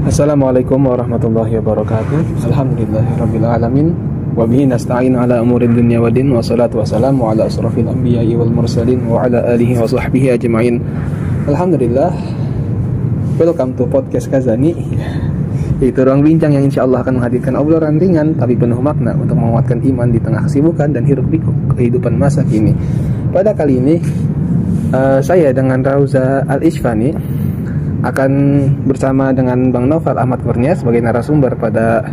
Assalamualaikum warahmatullahi wabarakatuh. Alhamdulillahirabbil alamin wa bihi nasta'in ala umuri dunya waddin wassalatu wassalamu ala asrofil anbiya'i wal mursalin wa ala alihi wa sahbihi ajma'in. Alhamdulillah. Welcome to podcast Kazani. Yaitu ruang bincang yang insyaallah akan menghadirkan obrolan ringan tapi penuh makna untuk menguatkan iman di tengah kesibukan dan hiruk-pikuk kehidupan masa kini. Pada kali ini saya dengan Rauza Al-Ishfani akan bersama dengan Bang Noval Ahmad Kurnia sebagai narasumber pada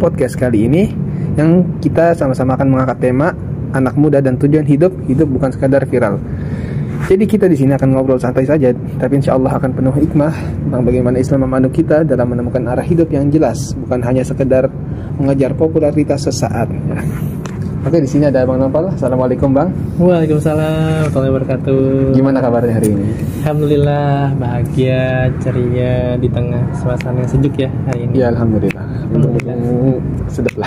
podcast kali ini, yang kita sama-sama akan mengangkat tema anak muda dan tujuan hidup bukan sekadar viral. Jadi kita di sini akan ngobrol santai saja, tapi insya Allah akan penuh hikmah tentang bagaimana Islam memandu kita dalam menemukan arah hidup yang jelas, bukan hanya sekedar mengejar popularitas sesaat. Ya. Oke, di sini ada Bang Noval. Assalamualaikum Bang. Waalaikumsalam warahmatullahi wabarakatuh. Gimana kabarnya hari ini? Alhamdulillah, bahagia, ceria di tengah suasana yang sejuk ya hari ini. Ya, alhamdulillah. Sedap lah.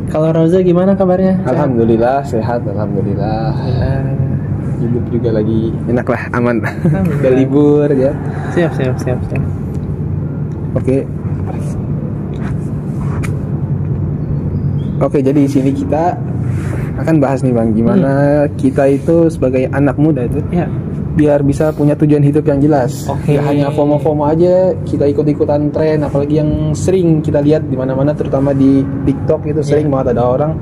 Kalau Rauza gimana kabarnya? Alhamdulillah, sehat, alhamdulillah. Hidup juga lagi enak lah, aman. Udah libur ya. Siap. Oke, jadi di sini kita akan bahas nih Bang, gimana kita itu sebagai anak muda itu biar bisa punya tujuan hidup yang jelas. Gak hanya FOMO aja, kita ikut-ikutan tren, apalagi yang sering kita lihat di mana-mana, terutama di TikTok itu sering banget ada orang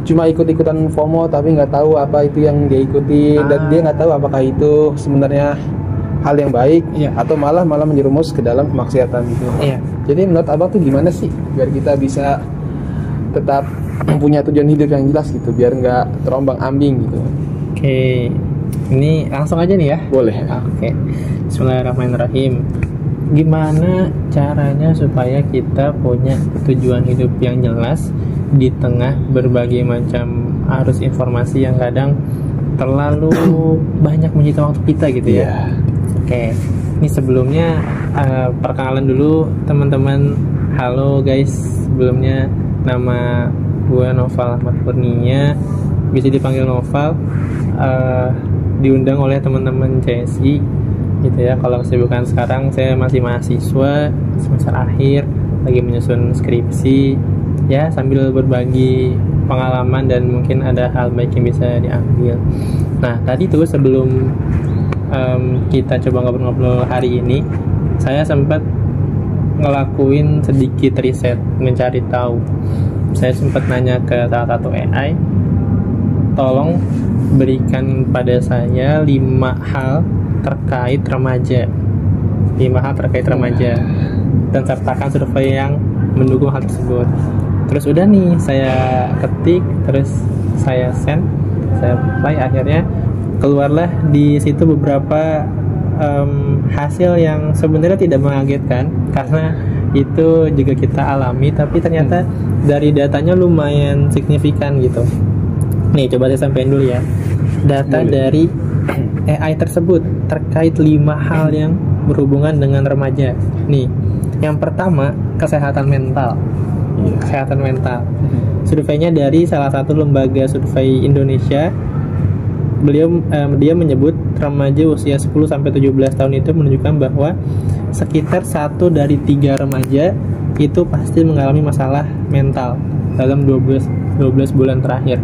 cuma ikut-ikutan FOMO tapi nggak tahu apa itu yang dia ikuti, dan dia nggak tahu apakah itu sebenarnya hal yang baik atau malah menjerumus ke dalam kemaksiatan gitu. Jadi menurut Abang tuh gimana sih biar kita bisa tetap punya tujuan hidup yang jelas gitu, biar nggak terombang-ambing gitu? Oke, ini langsung aja nih ya. Boleh. Oke. Bismillahirrahmanirrahim. Gimana caranya supaya kita punya tujuan hidup yang jelas di tengah berbagai macam arus informasi yang kadang terlalu banyak menyita waktu kita gitu ya? Oke. Ini sebelumnya perkenalan dulu teman-teman. Halo guys, sebelumnya nama gue Noval Ahmad Kurnia, bisa dipanggil Noval. Diundang oleh teman-teman CSI gitu ya. Kalau kesibukan sekarang saya masih mahasiswa semester akhir, lagi menyusun skripsi ya, sambil berbagi pengalaman dan mungkin ada hal baik yang bisa diambil. Nah tadi tuh sebelum kita coba ngobrol-ngobrol hari ini, saya sempat ngelakuin sedikit riset, mencari tahu. Saya sempat nanya ke salah satu AI, tolong berikan pada saya 5 hal terkait remaja. 5 hal terkait remaja, dan sertakan survei yang mendukung hal tersebut. Terus udah nih saya ketik, terus saya send, saya apply, akhirnya keluarlah di situ beberapa hasil yang sebenarnya tidak mengagetkan, karena itu juga kita alami, tapi ternyata dari datanya lumayan signifikan gitu. Nih coba saya sampaikan dulu ya data dari AI tersebut terkait 5 hal yang berhubungan dengan remaja. Nih, yang pertama kesehatan mental. Kesehatan mental. Surveinya dari salah satu lembaga survei Indonesia. Dia menyebut remaja usia 10-17 tahun itu menunjukkan bahwa sekitar 1 dari 3 remaja itu pasti mengalami masalah mental dalam 12 bulan terakhir.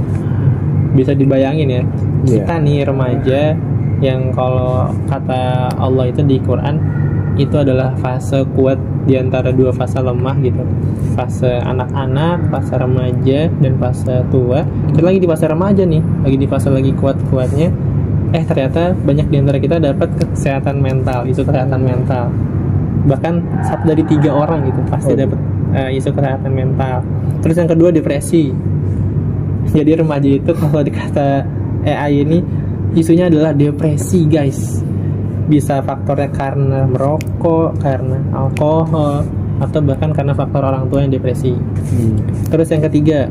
Bisa dibayangin ya, kita nih remaja yang kalau kata Allah itu di Quran itu adalah fase kuat di antara 2 fase lemah gitu. Fase anak-anak, fase remaja, dan fase tua. Kita lagi di fase remaja nih, lagi di fase lagi kuat-kuatnya. Ternyata banyak di antara kita dapat kesehatan mental, isu kesehatan mental. Bahkan 1 dari 3 orang gitu pasti dapat isu kesehatan mental. Terus yang kedua depresi. Jadi remaja itu kalau dikata AI ini isunya adalah depresi guys. Bisa faktornya karena merokok, karena alkohol, atau bahkan karena faktor orang tua yang depresi. Terus yang ketiga,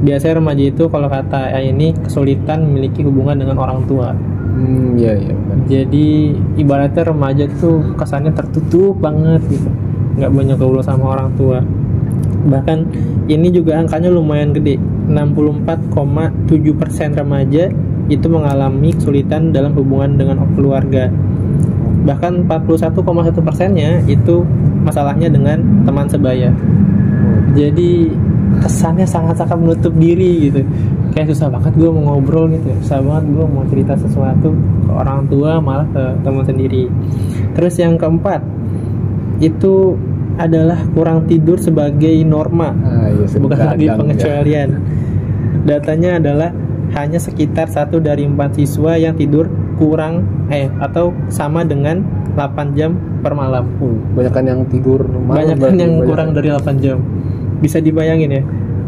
biasanya remaja itu kalau kata AI ini kesulitan memiliki hubungan dengan orang tua. Jadi ibaratnya remaja tuh kesannya tertutup banget gitu, nggak banyak ngobrol sama orang tua. Bahkan ini juga angkanya lumayan gede, 64,7% remaja itu mengalami kesulitan dalam hubungan dengan keluarga. Bahkan 41,1%-nya itu masalahnya dengan teman sebaya. Jadi kesannya sangat-sangat menutup diri gitu. Kayak susah banget gue mau ngobrol gitu, susah banget gue mau cerita sesuatu ke orang tua, malah ke teman sendiri. Terus yang keempat itu adalah kurang tidur sebagai norma, bukan lagi pengecualian. Datanya adalah hanya sekitar 1 dari 4 siswa yang tidur kurang atau sama dengan 8 jam per malam. Banyakan yang tidur malam. Banyakan yang kurang dari 8 jam. Bisa dibayangin ya.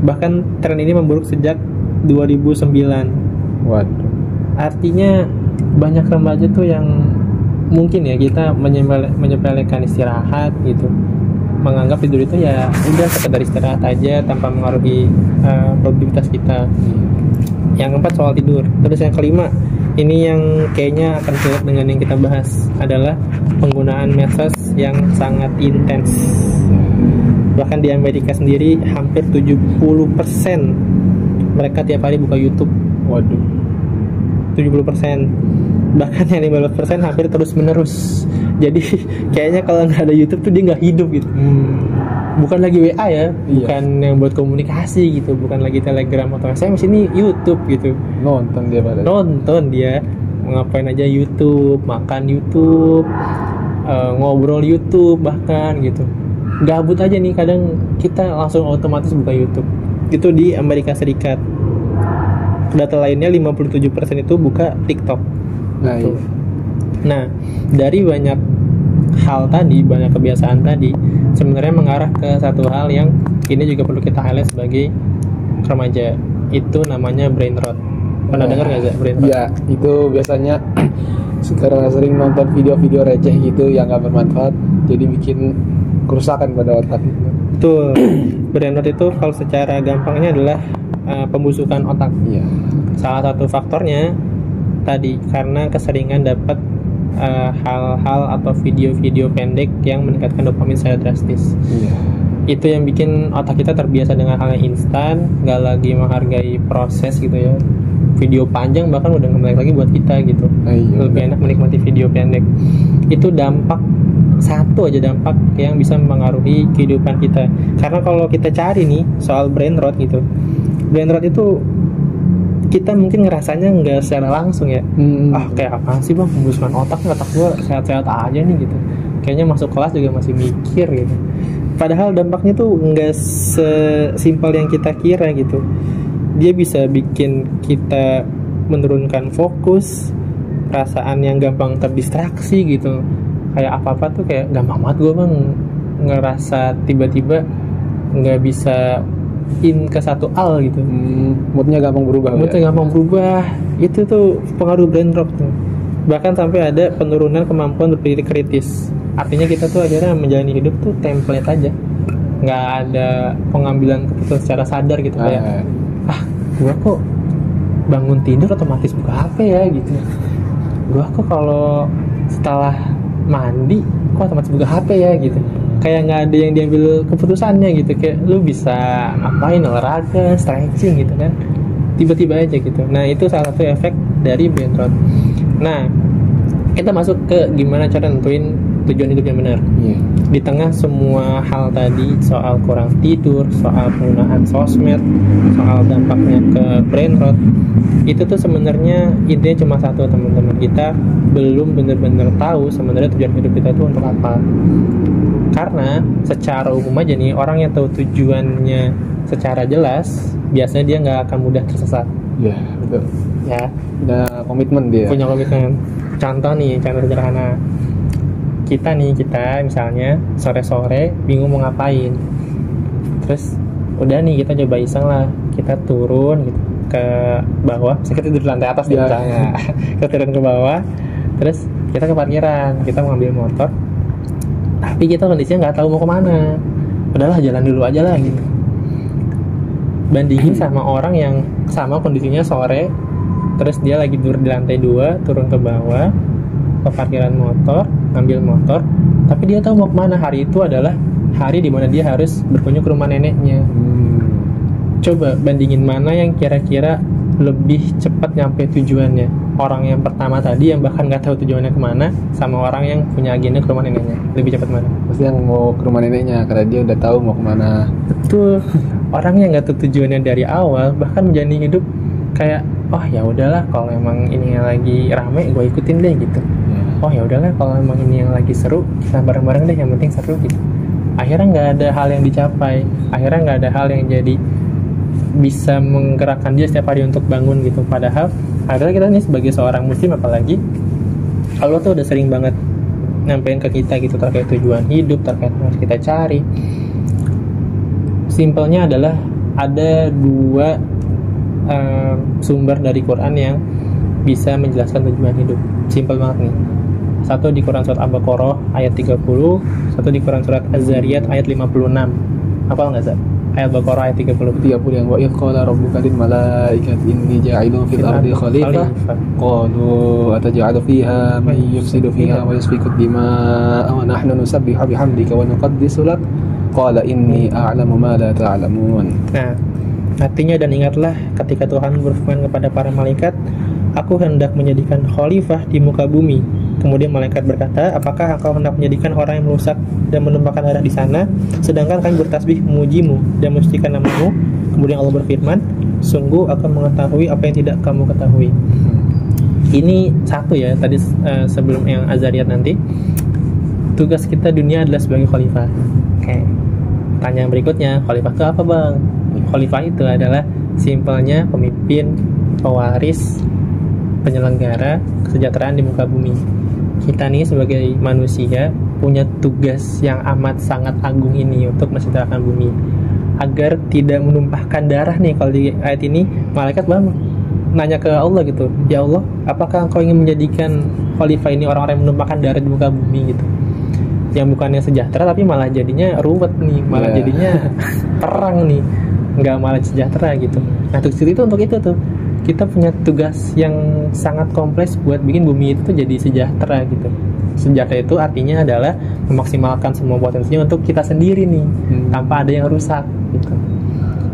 Bahkan tren ini memburuk sejak 2009. Waduh. Artinya banyak remaja tuh yang mungkin ya kita menyepelekan istirahat gitu. Menganggap tidur itu ya udah sekedar istirahat aja tanpa mengaruhi produktivitas kita. Yang keempat soal tidur. Terus yang kelima, ini yang kayaknya akan relate dengan yang kita bahas, adalah penggunaan medsos yang sangat intens. Bahkan di Amerika sendiri hampir 70% mereka tiap hari buka YouTube. Waduh. 70%. Bahkan yang 15% hampir terus menerus. Jadi kayaknya kalau nggak ada YouTube tuh dia nggak hidup gitu. Bukan lagi WA ya, bukan yang buat komunikasi gitu, bukan lagi Telegram atau SMS, ini YouTube gitu. Nonton dia ngapain aja YouTube, makan YouTube, ngobrol YouTube bahkan gitu. Gabut aja nih, kadang kita langsung otomatis buka YouTube. Itu di Amerika Serikat. Data lainnya 57% itu buka TikTok. Nah, dari banyak hal tadi, banyak kebiasaan tadi, sebenarnya mengarah ke satu hal yang ini juga perlu kita highlight sebagai remaja. Itu namanya brain rot. Pernah dengar nggak sih brain rot? Iya, itu biasanya sekarang sering nonton video-video receh gitu yang nggak bermanfaat, jadi bikin kerusakan pada otak. Betul. Brain rot itu kalau secara gampangnya adalah pembusukan otak. Iya. Salah satu faktornya tadi karena keseringan dapat hal-hal atau video-video pendek yang meningkatkan dopamin secara drastis. Itu yang bikin otak kita terbiasa dengan hal yang instan, nggak lagi menghargai proses gitu ya. Video panjang bahkan udah nggak menarik lagi buat kita gitu. Lebih enak menikmati video pendek. Itu satu aja dampak yang bisa mempengaruhi kehidupan kita. Karena kalau kita cari nih soal brain rot gitu, brain rot itu kita mungkin ngerasanya nggak secara langsung ya. Kayak apa sih bang, pembusukan otak gue sehat-sehat aja nih gitu. Kayaknya masuk kelas juga masih mikir gitu. Padahal dampaknya tuh nggak sesimpel yang kita kira gitu. Dia bisa bikin kita menurunkan fokus, perasaan yang gampang terdistraksi gitu. Kayak apa-apa tuh kayak gampang banget gue bang ngerasa tiba-tiba nggak bisa ke satu hal gitu. Moodnya gampang berubah. Itu tuh pengaruh brain rot tuh. Bahkan sampai ada penurunan kemampuan berpikir kritis. Artinya kita tuh akhirnya menjalani hidup tuh template aja, nggak ada pengambilan keputusan secara sadar gitu. Kayak gua kok bangun tidur otomatis buka HP ya gitu. Gua kok kalau setelah mandi kok otomatis buka HP ya gitu. Kayak nggak ada yang diambil keputusannya gitu. Kayak lu bisa ngapain, olahraga, stretching gitu kan, tiba-tiba aja gitu. Nah itu salah satu efek dari brain rot. Nah kita masuk ke gimana cara nentuin tujuan hidup yang benar. Di tengah semua hal tadi, soal kurang tidur, soal penggunaan sosmed, soal dampaknya ke brain rot, itu tuh sebenarnya intinya cuma satu, teman-teman. Kita belum benar-benar tahu sebenarnya tujuan hidup kita itu untuk apa. Karena secara umum aja nih, orang yang tahu tujuannya secara jelas biasanya dia nggak akan mudah tersesat. Iya, betul. Ya, punya komitmen dia. Punya komitmen. Contoh sederhana. Kita misalnya sore-sore bingung mau ngapain. Terus udah nih kita coba iseng lah, kita turun gitu ke bawah. Kita tidur di lantai atas misalnya. Kita turun ke bawah. Terus kita ke parkiran, kita mau ambil motor. Tapi kita kondisinya nggak tahu mau kemana. Udahlah jalan dulu aja lah gitu. Bandingin sama orang yang sama kondisinya sore, terus dia lagi tidur di lantai 2, turun ke bawah ke parkiran motor, ambil motor, tapi dia tahu mau kemana. Hari itu adalah hari dimana dia harus berkunjung ke rumah neneknya. Coba bandingin mana yang kira-kira lebih cepat nyampe tujuannya. orang yang pertama tadi yang bahkan nggak tahu tujuannya kemana, sama orang yang punya agenda ke rumah neneknya? Lebih cepat mana? Pasti yang mau ke rumah neneknya karena dia udah tahu mau kemana. Betul. Orang yang nggak tahu tujuannya dari awal bahkan menjalani hidup kayak, oh ya udahlah kalau emang ini yang lagi rame gue ikutin deh gitu. Oh ya udahlah kalau emang ini yang lagi seru kita bareng-bareng deh, yang penting seru gitu. Akhirnya nggak ada hal yang dicapai, akhirnya nggak ada hal yang jadi bisa menggerakkan dia setiap hari untuk bangun gitu. Padahal kita nih sebagai seorang muslim apalagi, Allah tuh udah sering banget nyampein ke kita gitu terkait tujuan hidup, terkait yang harus kita cari. Simpelnya adalah ada dua sumber dari Quran yang bisa menjelaskan tujuan hidup. Simpel banget nih. Satu di Quran surat Al-Baqarah ayat 30, satu di Quran surat Az-Zariyat ayat 56. Hafal nggak, Zat? Ayat Baqarah ayat 30 yang wa idh qala rabbuka lil malaikati inni ja'ilun fil ardi khalifah qalu ataj'alu fiha man yufsidu fiha wa yasfiku ad-dima'a wa nahnu nusabbihu bihamdika wa nuqaddisu lak qala inni a'lamu ma la ta'lamun. Nah, artinya dan ingatlah ketika Tuhan berfirman kepada para malaikat, aku hendak menjadikan khalifah di muka bumi. Kemudian malaikat berkata, apakah engkau hendak menjadikan orang yang merusak dan menumpahkan darah di sana, sedangkan kami bertasbih memujimu dan mensucikan namamu? Kemudian Allah berfirman, sungguh akan mengetahui apa yang tidak kamu ketahui. Ini satu ya, tadi sebelum yang Azariyat nanti, tugas kita dunia adalah sebagai khalifah. Oke. Pertanyaan berikutnya, khalifah itu apa, Bang? Khalifah itu adalah simpelnya pemimpin, pewaris, penyelenggara kesejahteraan di muka bumi. Kita nih sebagai manusia punya tugas yang amat sangat agung ini untuk mensejahterakan bumi agar tidak menumpahkan darah nih. Kalau di ayat ini malaikat Bang nanya ke Allah gitu, ya Allah, apakah engkau ingin menjadikan khalifah ini orang-orang yang menumpahkan darah di muka bumi gitu, yang bukannya sejahtera tapi malah jadinya ruwet nih, malah jadinya perang nih, nggak malah sejahtera gitu. Nah tugas itu untuk itu tuh kita punya tugas yang sangat kompleks buat bikin bumi itu tuh jadi sejahtera gitu. Sejahtera itu artinya adalah memaksimalkan semua potensinya untuk kita sendiri nih, tanpa ada yang rusak gitu.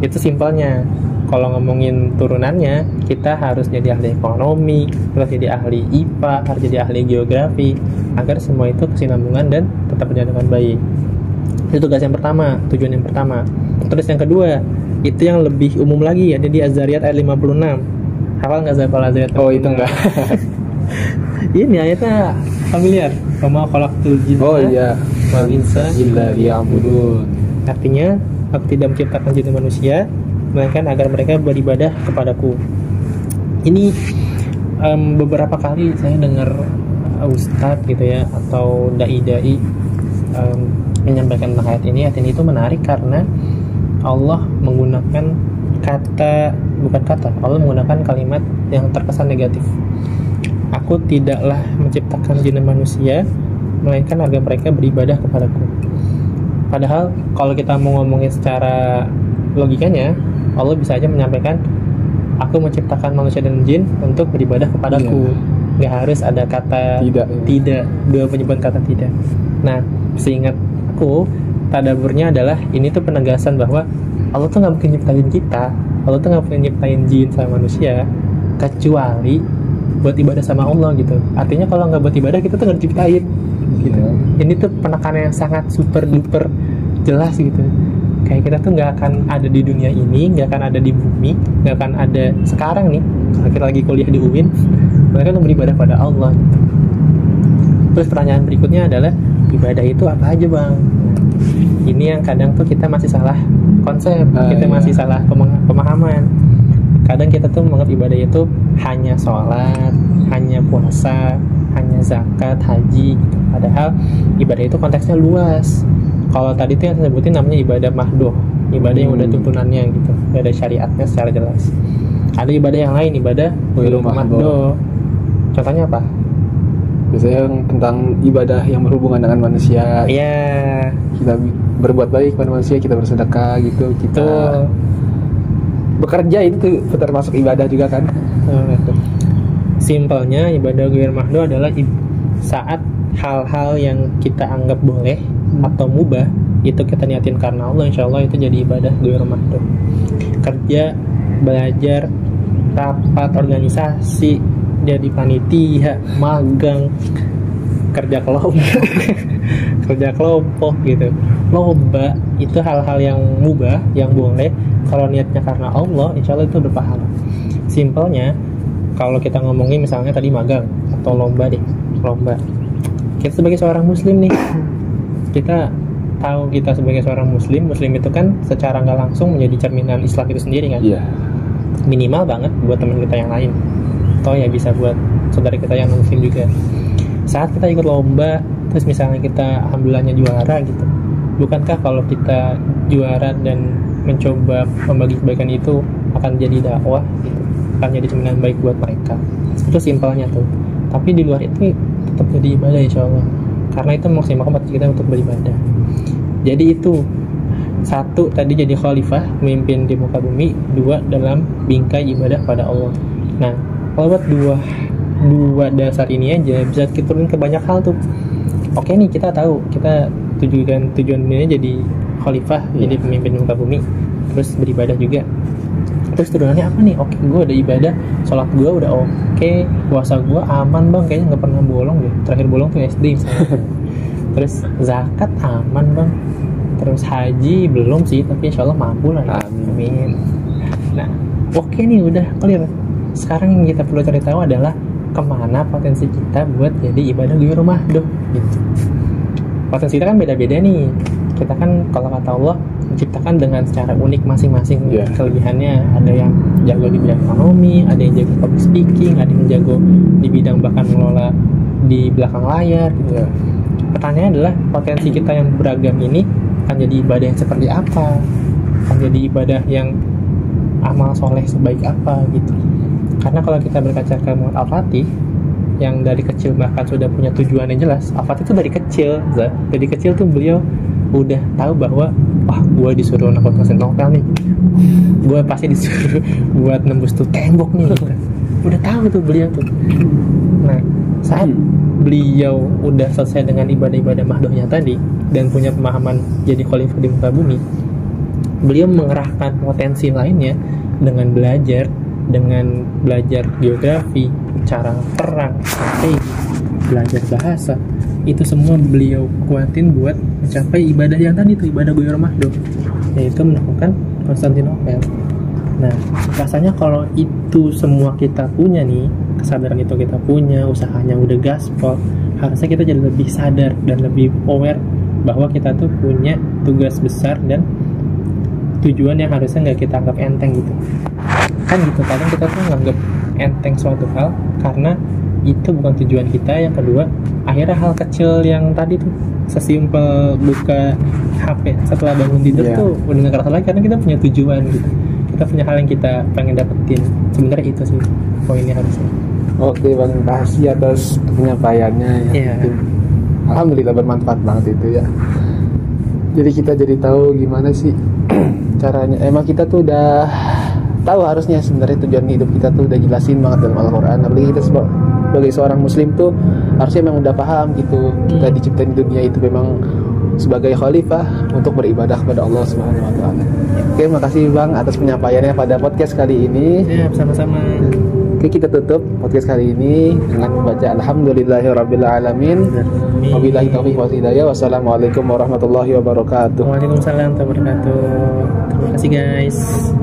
Itu simpelnya. Kalau ngomongin turunannya, kita harus jadi ahli ekonomi, harus jadi ahli IPA, harus jadi ahli geografi, agar semua itu kesinambungan dan tetap berjalan dengan baik. Itu tugas yang pertama, tujuan yang pertama. Terus yang kedua, itu yang lebih umum lagi, ada di Az-Zariyat ayat 56. Hafal nggak Zafal Az-Zariyat? Oh itu enggak. Ini ayatnya familiar. Kama khalaqtul jinna wal insa illa liya'budun. Artinya, aku tidak menciptakan jin dan manusia melainkan agar mereka beribadah kepadaku. Ini beberapa kali saya dengar ustadz gitu ya, atau dai-dai menyampaikan tentang ayat ini. Ayat ini itu menarik karena Allah menggunakan Allah menggunakan kalimat yang terkesan negatif. Aku tidaklah menciptakan jin dan manusia melainkan agar mereka beribadah kepadaku. Padahal kalau kita mau ngomongin secara logikanya, Allah bisa aja menyampaikan, aku menciptakan manusia dan jin untuk beribadah kepadaku. Nggak harus ada kata tidak, dua penyebutan kata tidak. Nah, seingat aku, tadaburnya adalah ini tuh penegasan bahwa Allah tuh nggak mungkin nyiptain kita, Allah tuh nggak mungkin nyiptain jin sama manusia kecuali buat ibadah sama Allah gitu. Artinya kalau nggak buat ibadah kita tuh nggak diciptain gitu. Ini tuh penekanan yang sangat super duper jelas gitu. Kayak kita tuh nggak akan ada di dunia ini, nggak akan ada di bumi, nggak akan ada sekarang nih. Kalau kita lagi kuliah di UIN, mereka tuh beribadah pada Allah. Terus pertanyaan berikutnya adalah, ibadah itu apa aja, Bang? Ini yang kadang tuh kita masih salah konsep, kita masih salah pemahaman. Kadang kita tuh menganggap ibadah itu hanya sholat, hanya puasa, hanya zakat, haji gitu. Padahal ibadah itu konteksnya luas. Kalau tadi tuh yang saya sebutin namanya ibadah mahdoh, ibadah yang udah tuntunannya gitu, ada syariatnya secara jelas. Ada ibadah yang lain, ibadah belum mahdoh. Contohnya apa? Biasanya yang tentang ibadah yang berhubungan dengan manusia. Iya. Kita berbuat baik pada manusia, kita bersedekah gitu, kita bekerja, itu termasuk ibadah juga kan. Simpelnya ibadah ghair mahdoh adalah saat hal-hal yang kita anggap boleh atau mubah itu kita niatin karena Allah, insya Allah itu jadi ibadah ghair mahdoh. Kerja, belajar, rapat, organisasi, jadi panitia, magang, kerja kelompok gitu, lomba, itu hal-hal yang mubah, yang boleh kalau niatnya karena Allah, insya Allah itu berpahala. Simpelnya kalau kita ngomongin misalnya tadi magang atau lomba, kita sebagai seorang muslim nih, kita tahu kita sebagai seorang muslim itu kan secara nggak langsung menjadi cerminan Islam itu sendiri kan. Minimal banget buat teman kita yang lain, atau ya bisa buat saudara kita yang muslim juga. Saat kita ikut lomba, terus misalnya kita alhamdulillahnya juara gitu, bukankah kalau kita juara dan mencoba membagi kebaikan itu akan jadi dakwah gitu, akan jadi cerminan baik buat mereka. Itu simpelnya tuh. Tapi di luar itu tetap jadi ibadah insya Allah, karena itu memaksimalkan kita untuk beribadah. Jadi itu, satu tadi jadi khalifah, memimpin di muka bumi. Dua, dalam bingkai ibadah pada Allah. Nah, kalau buat dua dasar ini aja bisa kita turunin ke banyak hal tuh. Oke nih, kita tahu kita tujuan dunia jadi khalifah, jadi pemimpin di muka bumi, terus beribadah juga. Terus turunannya apa nih? Oke, gue udah ibadah, sholat gue udah oke, puasa gue aman bang, kayaknya nggak pernah bolong deh. Terakhir bolong tuh SD misalnya. Terus zakat aman bang. Terus haji belum sih, tapi insya Allah mampu lah ya. Amin. Nah, oke nih udah clear. Sekarang yang kita perlu cari tahu adalah kemana potensi kita buat jadi ibadah di rumah gitu. Potensi kita kan beda-beda nih. Kita kan kalau kata Allah menciptakan dengan secara unik masing-masing. Kelebihannya ada yang jago di bidang ekonomi, ada yang jago public speaking, ada yang jago di bidang bahkan mengelola di belakang layar gitu. Pertanyaannya adalah potensi kita yang beragam ini akan jadi ibadah yang seperti apa, akan jadi ibadah yang amal soleh sebaik apa gitu. Karena kalau kita berkaca ke Muhammad Al-Fatih yang dari kecil bahkan sudah punya tujuan yang jelas. Al-Fatih itu dari kecil tuh beliau udah tahu bahwa wah, gue disuruh nakut-nakutin novel nih, gue pasti disuruh buat nembus tuh tembok nih gitu. Udah tahu tuh beliau tuh. Nah, saat beliau udah selesai dengan ibadah-ibadah mahdohnya tadi dan punya pemahaman jadi khalifah di muka bumi, beliau mengerahkan potensi lainnya dengan belajar geografi, cara perang, strategi, belajar bahasa. Itu semua beliau kuatin buat mencapai ibadah yang tadi itu, ibadah Guyur Mahdoh, yaitu menemukan Konstantinopel. Nah, rasanya kalau itu semua kita punya nih, kesadaran itu kita punya, usahanya udah gaspol, harusnya kita jadi lebih sadar dan lebih aware bahwa kita tuh punya tugas besar dan tujuan yang harusnya nggak kita anggap enteng gitu. Kan gitu, kadang kita tuh nganggap enteng suatu hal karena itu bukan tujuan kita. Yang kedua, akhirnya hal kecil yang tadi tuh sesimpel buka HP setelah bangun tidur tuh udah nggak kerasa lagi karena kita punya tujuan gitu. Kita punya hal yang kita pengen dapetin. Sebenarnya itu sih poinnya harusnya. Oke Bang, kasih atas penyampaiannya ya. Alhamdulillah bermanfaat banget itu ya. Jadi kita jadi tahu gimana sih caranya. Emang kita tuh udah tahu harusnya sebenarnya tujuan hidup kita tuh udah jelasin banget dalam Al-Quran. Apalagi kita sebagai seorang muslim tuh harusnya memang udah paham gitu. Kita diciptain di dunia itu memang sebagai khalifah untuk beribadah kepada Allah Subhanahu wa taala. Oke, makasih Bang atas penyampaiannya pada podcast kali ini. Ya, sama-sama. Oke, kita tutup podcast kali ini dengan membaca Alhamdulillahirabbil alamin. Wabillahi taufiq wal hidayah. Wassalamualaikum warahmatullahi wabarakatuh. Waalaikumsalam warahmatullahi wabarakatuh. Terima kasih guys.